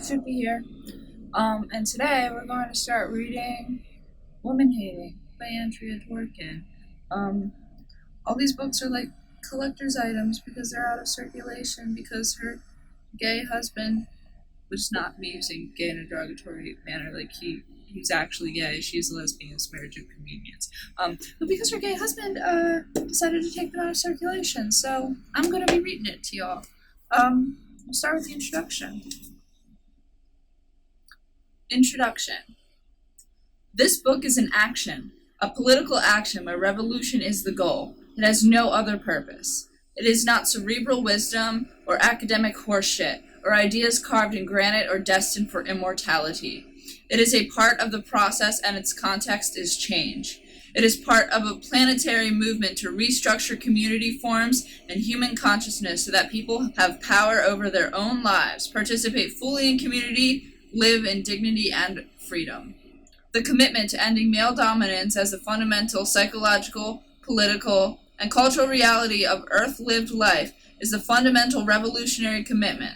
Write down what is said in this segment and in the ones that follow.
should be here. And today we're going to start reading Woman Hating by Andrea Dworkin. Um, all these books are like collector's items because they're out of circulation because her gay husband, which is not me using gay in a derogatory manner, like he's actually gay, she's a lesbian, it's marriage of convenience. But because her gay husband decided to take them out of circulation, so I'm going to be reading it to y'all. We'll start with the introduction. Introduction. This book is an action, a political action where revolution is the goal. It has no other purpose. It is not cerebral wisdom or academic horseshit or ideas carved in granite or destined for immortality. It is a part of the process and its context is change. It is part of a planetary movement to restructure community forms and human consciousness so that people have power over their own lives, participate fully in community, live in dignity and freedom. The commitment to ending male dominance as a fundamental psychological, political, and cultural reality of Earth-lived life is a fundamental revolutionary commitment.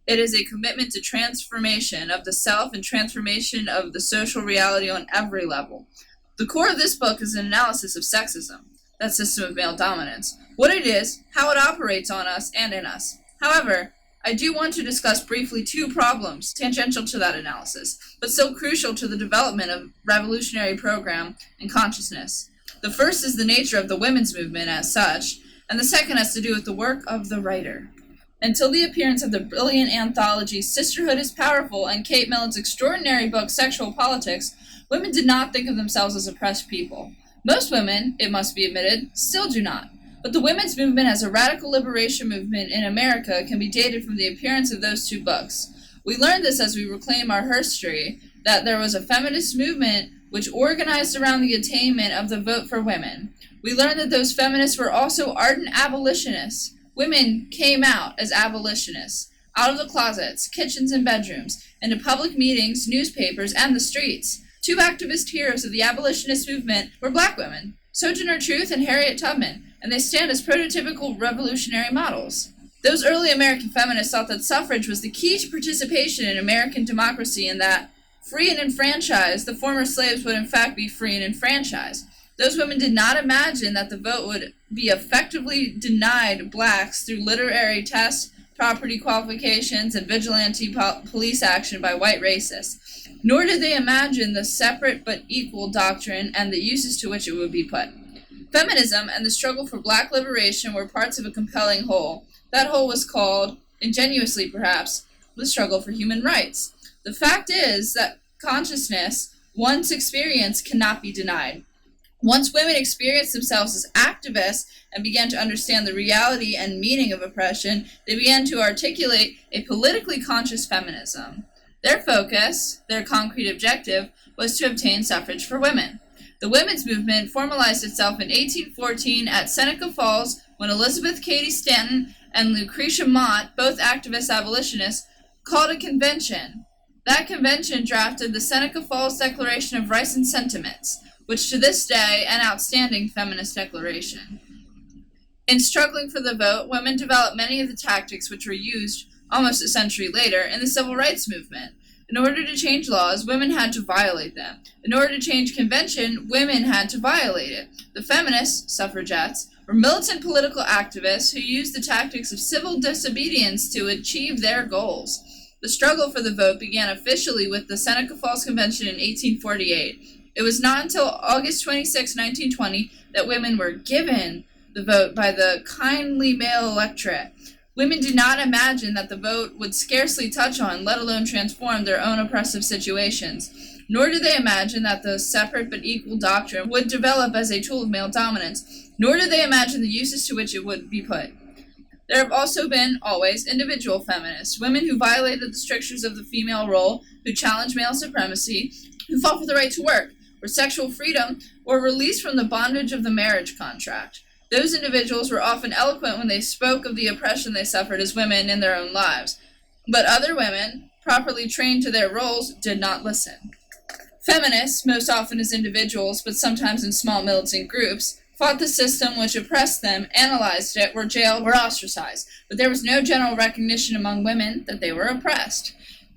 It is a commitment to transformation of the self and transformation of the social reality on every level. The core of this book is an analysis of sexism, that system of male dominance, what it is, how it operates on us and in us. However, I do want to discuss briefly two problems tangential to that analysis, but still crucial to the development of revolutionary program and consciousness. The first is the nature of the women's movement as such, and the second has to do with the work of the writer. Until the appearance of the brilliant anthology Sisterhood is Powerful and Kate Millet's extraordinary book Sexual Politics, women did not think of themselves as oppressed people. Most women, it must be admitted, still do not. But the women's movement as a radical liberation movement in America can be dated from the appearance of those two books. We learned this as we reclaim our history, that there was a feminist movement which organized around the attainment of the vote for women. We learned that those feminists were also ardent abolitionists. Women came out as abolitionists, out of the closets, kitchens, and bedrooms, into public meetings, newspapers, and the streets. Two activist heroes of the abolitionist movement were black women, Sojourner Truth and Harriet Tubman, and they stand as prototypical revolutionary models. Those early American feminists thought that suffrage was the key to participation in American democracy and that, free and enfranchised, the former slaves would in fact be free and enfranchised. Those women did not imagine that the vote would be effectively denied blacks through literary tests, property qualifications, and vigilante police action by white racists. Nor did they imagine the separate but equal doctrine and the uses to which it would be put. Feminism and the struggle for black liberation were parts of a compelling whole. That whole was called, ingenuously perhaps, the struggle for human rights. The fact is that consciousness, once experienced, cannot be denied. Once women experienced themselves as activists and began to understand the reality and meaning of oppression, they began to articulate a politically conscious feminism. Their focus, their concrete objective, was to obtain suffrage for women. The women's movement formalized itself in 1814 at Seneca Falls when Elizabeth Cady Stanton and Lucretia Mott, both activist abolitionists, called a convention. That convention drafted the Seneca Falls Declaration of Rights and Sentiments, which to this day an outstanding feminist declaration. In struggling for the vote, women developed many of the tactics which were used almost a century later in the civil rights movement. In order to change laws, women had to violate them. In order to change convention, women had to violate it. The feminists, suffragettes, were militant political activists who used the tactics of civil disobedience to achieve their goals. The struggle for the vote began officially with the Seneca Falls Convention in 1848. It was not until August 26, 1920, that women were given the vote by the kindly male electorate. Women did not imagine that the vote would scarcely touch on, let alone transform, their own oppressive situations. Nor did they imagine that the separate but equal doctrine would develop as a tool of male dominance. Nor did they imagine the uses to which it would be put. There have also been, always, individual feminists, women who violated the strictures of the female role, who challenged male supremacy, who fought for the right to work, or sexual freedom, or release from the bondage of the marriage contract. Those individuals were often eloquent when they spoke of the oppression they suffered as women in their own lives. But other women, properly trained to their roles, did not listen. Feminists, most often as individuals, but sometimes in small militant groups, fought the system which oppressed them, analyzed it, were jailed, or ostracized, but there was no general recognition among women that they were oppressed.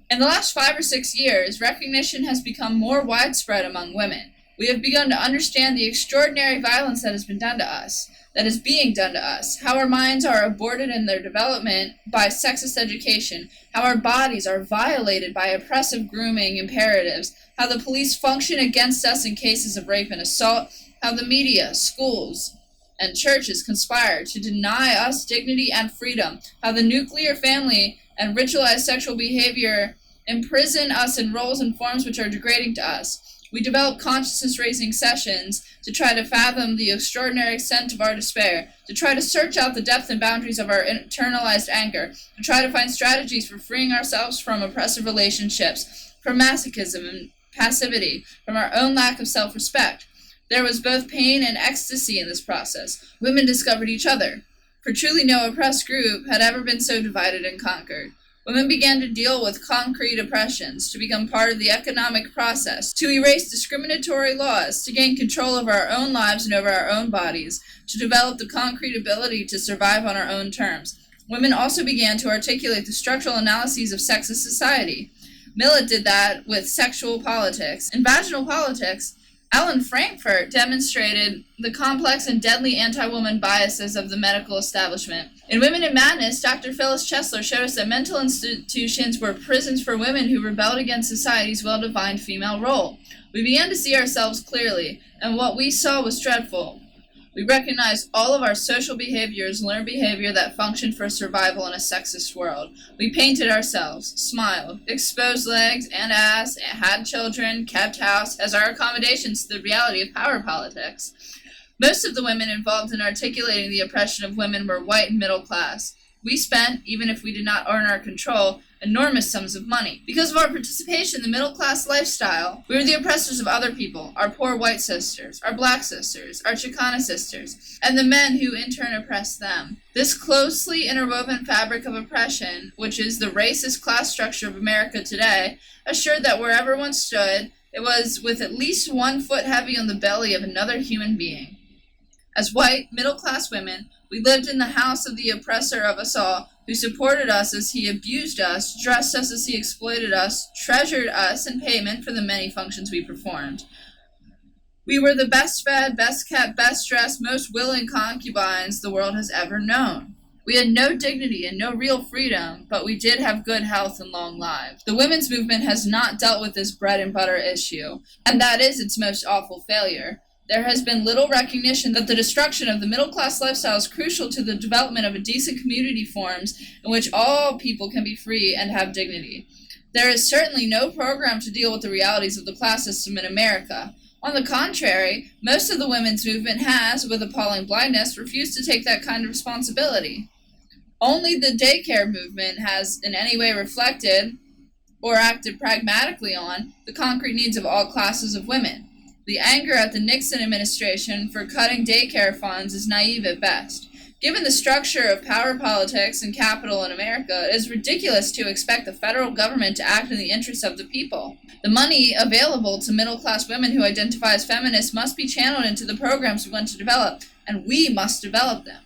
In the last 5 or 6 years, recognition has become more widespread among women. We have begun to understand the extraordinary violence that has been done to us, that is being done to us, how our minds are aborted in their development by sexist education, how our bodies are violated by oppressive grooming imperatives, how the police function against us in cases of rape and assault, how the media, schools, and churches conspire to deny us dignity and freedom, how the nuclear family and ritualized sexual behavior imprison us in roles and forms which are degrading to us. We develop consciousness-raising sessions to try to fathom the extraordinary extent of our despair, to try to search out the depth and boundaries of our internalized anger, to try to find strategies for freeing ourselves from oppressive relationships, from masochism and passivity, from our own lack of self-respect. There was both pain and ecstasy in this process. Women discovered each other, for truly no oppressed group had ever been so divided and conquered. Women began to deal with concrete oppressions, to become part of the economic process, to erase discriminatory laws, to gain control over our own lives and over our own bodies, to develop the concrete ability to survive on our own terms. Women also began to articulate the structural analyses of sexist society. Millett did that with sexual politics. In vaginal politics, Alan Frankfurt demonstrated the complex and deadly anti-woman biases of the medical establishment. In Women in Madness, Dr. Phyllis Chesler showed us that mental institutions were prisons for women who rebelled against society's well-defined female role. We began to see ourselves clearly, and what we saw was dreadful. We recognized all of our social behaviors, learned behavior that functioned for survival in a sexist world. We painted ourselves, smiled, exposed legs and ass, had children, kept house, as our accommodations to the reality of power politics. Most of the women involved in articulating the oppression of women were white and middle class. We spent, even if we did not earn our control, enormous sums of money. Because of our participation in the middle-class lifestyle, we were the oppressors of other people, our poor white sisters, our black sisters, our Chicana sisters, and the men who in turn oppressed them. This closely interwoven fabric of oppression, which is the racist class structure of America today, assured that wherever one stood, it was with at least 1 foot heavy on the belly of another human being. As white, middle-class women, we lived in the house of the oppressor of us all, who supported us as he abused us, dressed us as he exploited us, treasured us in payment for the many functions we performed. We were the best fed, best kept, best dressed, most willing concubines the world has ever known. We had no dignity and no real freedom, but we did have good health and long lives. The women's movement has not dealt with this bread and butter issue, and that is its most awful failure. There has been little recognition that the destruction of the middle-class lifestyle is crucial to the development of a decent community forms in which all people can be free and have dignity. There is certainly no program to deal with the realities of the class system in America. On the contrary, most of the women's movement has, with appalling blindness, refused to take that kind of responsibility. Only the daycare movement has in any way reflected, or acted pragmatically on, the concrete needs of all classes of women. The anger at the Nixon administration for cutting daycare funds is naive at best. Given the structure of power politics and capital in America, it is ridiculous to expect the federal government to act in the interests of the people. The money available to middle-class women who identify as feminists must be channeled into the programs we want to develop, and we must develop them.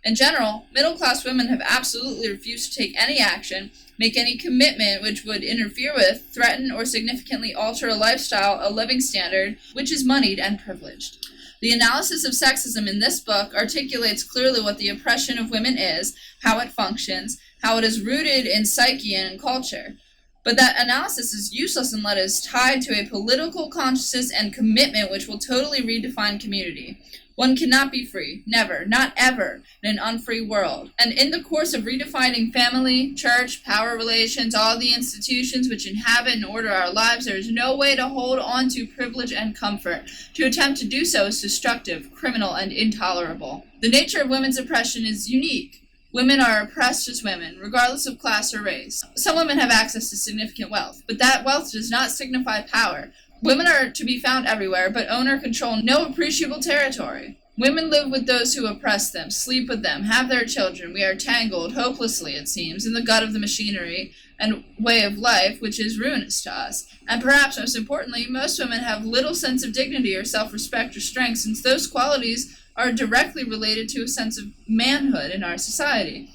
In general, middle-class women have absolutely refused to take any action, make any commitment which would interfere with, threaten, or significantly alter a lifestyle, a living standard, which is moneyed and privileged. The analysis of sexism in this book articulates clearly what the oppression of women is, how it functions, how it is rooted in psyche and in culture. But that analysis is useless unless it is tied to a political consciousness and commitment which will totally redefine community. One cannot be free, never, not ever, in an unfree world. And in the course of redefining family, church, power relations, all the institutions which inhabit and order our lives, there is no way to hold on to privilege and comfort. To attempt to do so is destructive, criminal, and intolerable. The nature of women's oppression is unique. Women are oppressed as women, regardless of class or race. Some women have access to significant wealth, but that wealth does not signify power. Women are to be found everywhere, but own or control no appreciable territory. Women live with those who oppress them, sleep with them, have their children. We are tangled, hopelessly it seems, in the gut of the machinery and way of life which is ruinous to us. And perhaps most importantly, most women have little sense of dignity or self-respect or strength, since those qualities are directly related to a sense of manhood in our society.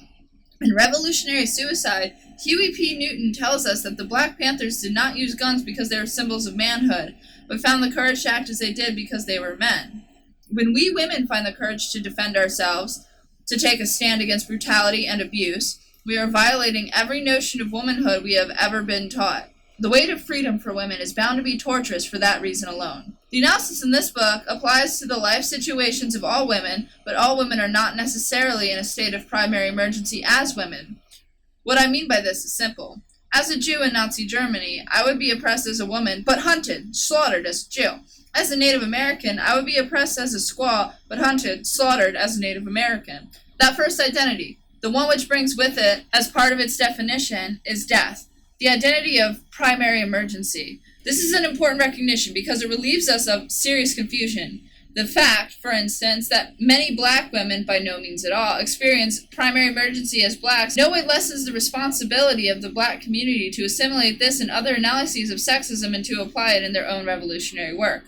In Revolutionary Suicide, Huey P. Newton tells us that the Black Panthers did not use guns because they were symbols of manhood, but found the courage to act as they did because they were men. When we women find the courage to defend ourselves, to take a stand against brutality and abuse, we are violating every notion of womanhood we have ever been taught. The way to freedom for women is bound to be torturous for that reason alone. The analysis in this book applies to the life situations of all women, but all women are not necessarily in a state of primary emergency as women. What I mean by this is simple. As a Jew in Nazi Germany, I would be oppressed as a woman, but hunted, slaughtered as a Jew. As a Native American, I would be oppressed as a squaw, but hunted, slaughtered as a Native American. That first identity, the one which brings with it, as part of its definition, is death. The identity of primary emergency. This is an important recognition because it relieves us of serious confusion. The fact, for instance, that many black women, by no means at all, experience primary emergency as blacks no way lessens the responsibility of the black community to assimilate this and other analyses of sexism and to apply it in their own revolutionary work.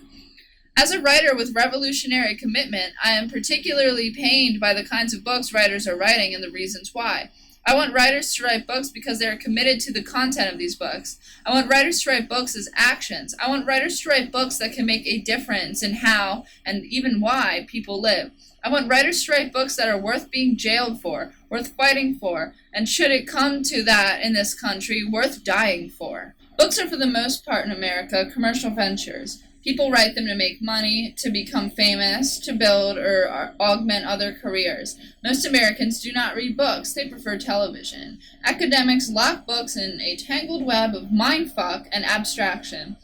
As a writer with revolutionary commitment, I am particularly pained by the kinds of books writers are writing and the reasons why. I want writers to write books because they are committed to the content of these books. I want writers to write books as actions. I want writers to write books that can make a difference in how and even why people live. I want writers to write books that are worth being jailed for, worth fighting for, and should it come to that in this country, worth dying for. Books are for the most part in America commercial ventures. People write them to make money, to become famous, to build or augment other careers. Most Americans do not read books, they prefer television. Academics lock books in a tangled web of mindfuck and abstraction.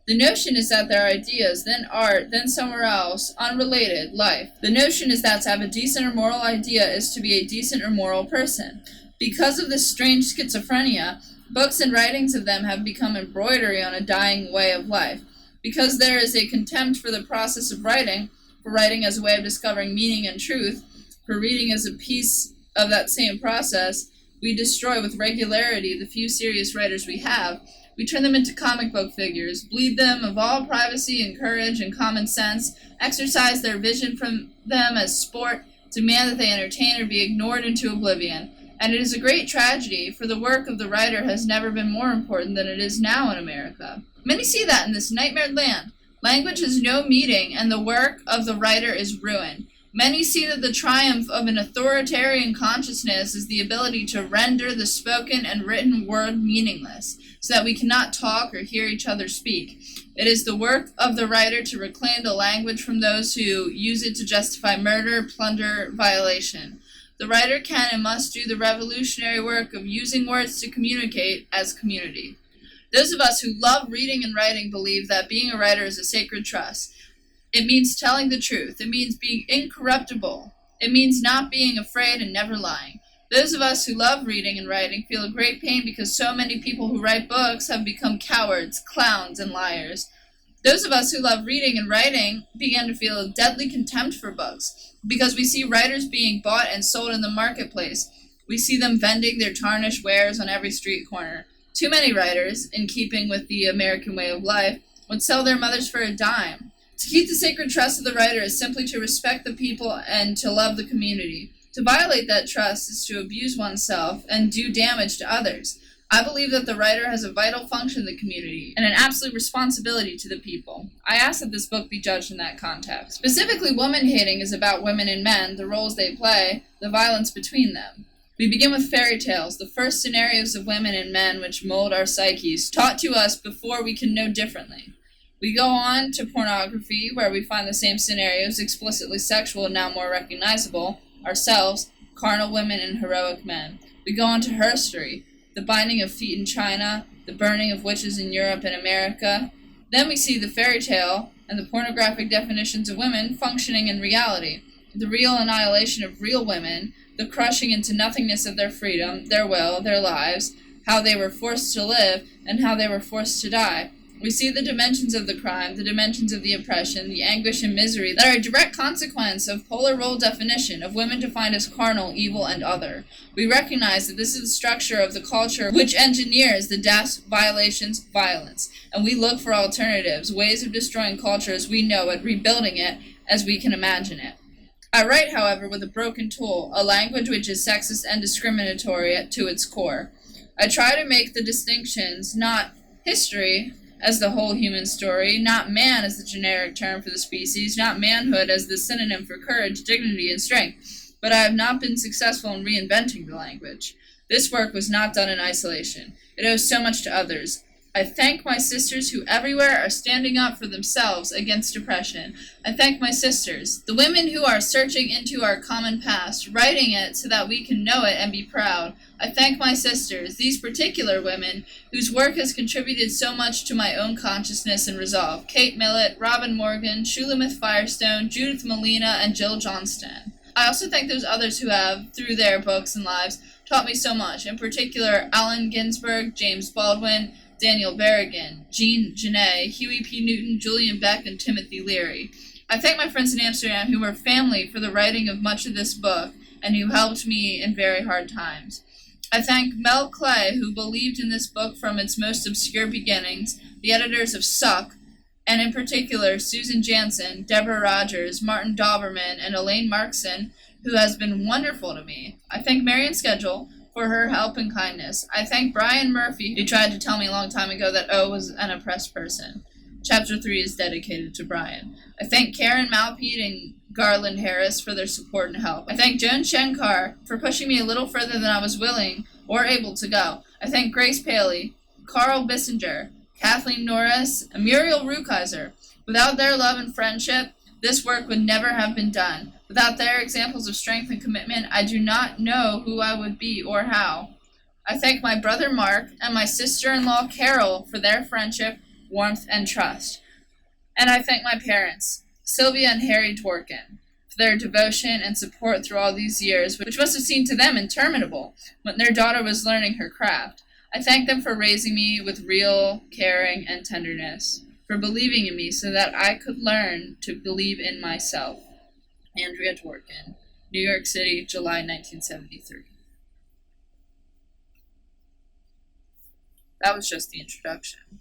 The notion is that there are ideas, then art, then somewhere else, unrelated, life. The notion is that to have a decent or moral idea is to be a decent or moral person. Because of this strange schizophrenia, books and writings of them have become embroidery on a dying way of life. Because there is a contempt for the process of writing, for writing as a way of discovering meaning and truth, for reading as a piece of that same process, we destroy with regularity the few serious writers we have. We turn them into comic book figures, bleed them of all privacy and courage and common sense, exercise their vision from them as sport, demand that they entertain or be ignored into oblivion. And it is a great tragedy, for the work of the writer has never been more important than it is now in America. Many see that in this nightmare land. Language has no meaning, and the work of the writer is ruin. Many see that the triumph of an authoritarian consciousness is the ability to render the spoken and written word meaningless, so that we cannot talk or hear each other speak. It is the work of the writer to reclaim the language from those who use it to justify murder, plunder, violation. The writer can and must do the revolutionary work of using words to communicate as community. Those of us who love reading and writing believe that being a writer is a sacred trust. It means telling the truth. It means being incorruptible. It means not being afraid and never lying. Those of us who love reading and writing feel a great pain because so many people who write books have become cowards, clowns, and liars. Those of us who love reading and writing begin to feel a deadly contempt for books because we see writers being bought and sold in the marketplace. We see them vending their tarnished wares on every street corner. Too many writers, in keeping with the American way of life, would sell their mothers for a dime. To keep the sacred trust of the writer is simply to respect the people and to love the community. To violate that trust is to abuse oneself and do damage to others. I believe that the writer has a vital function in the community and an absolute responsibility to the people. I ask that this book be judged in that context. Specifically, woman-hating is about women and men, the roles they play, the violence between them. We begin with fairy tales, the first scenarios of women and men which mold our psyches, taught to us before we can know differently. We go on to pornography, where we find the same scenarios, explicitly sexual and now more recognizable, ourselves, carnal women and heroic men. We go on to herstory, the binding of feet in China, the burning of witches in Europe and America. Then we see the fairy tale and the pornographic definitions of women functioning in reality, the real annihilation of real women, the crushing into nothingness of their freedom, their will, their lives, how they were forced to live, and how they were forced to die. We see the dimensions of the crime, the dimensions of the oppression, the anguish and misery that are a direct consequence of polar role definition of women defined as carnal, evil, and other. We recognize that this is the structure of the culture which engineers the deaths, violations, violence, and we look for alternatives, ways of destroying culture as we know it, rebuilding it as we can imagine it. I write, however, with a broken tool, a language which is sexist and discriminatory to its core. I try to make the distinctions, not history as the whole human story, not man as the generic term for the species, not manhood as the synonym for courage, dignity, and strength, but I have not been successful in reinventing the language. This work was not done in isolation. It owes so much to others. I thank my sisters who everywhere are standing up for themselves against oppression. I thank my sisters, the women who are searching into our common past, writing it so that we can know it and be proud. I thank my sisters, these particular women, whose work has contributed so much to my own consciousness and resolve. Kate Millett, Robin Morgan, Shulamith Firestone, Judith Molina, and Jill Johnston. I also thank those others who have, through their books and lives, taught me so much, in particular Allen Ginsberg, James Baldwin, Daniel Berrigan, Jean Genet, Huey P. Newton, Julian Beck, and Timothy Leary. I thank my friends in Amsterdam who were family for the writing of much of this book and who helped me in very hard times. I thank Mel Clay, who believed in this book from its most obscure beginnings, the editors of Suck, and in particular Susan Jansen, Deborah Rogers, Martin Dauberman, and Elaine Markson, who has been wonderful to me. I thank Marion Schedule for her help and kindness. I thank Brian Murphy, who tried to tell me a long time ago that O was an oppressed person. Chapter 3 is dedicated to Brian. I thank Karen Malpede and Garland Harris for their support and help. I thank Joan Shenkar for pushing me a little further than I was willing or able to go. I thank Grace Paley, Carl Bissinger, Kathleen Norris, and Muriel Rukeyser. Without their love and friendship, this work would never have been done. Without their examples of strength and commitment, I do not know who I would be or how. I thank my brother Mark and my sister-in-law Carol for their friendship, warmth, and trust. And I thank my parents, Sylvia and Harry Dworkin, for their devotion and support through all these years, which must have seemed to them interminable when their daughter was learning her craft. I thank them for raising me with real caring and tenderness, for believing in me so that I could learn to believe in myself. Andrea Dworkin, New York City, July 1973. That was just the introduction.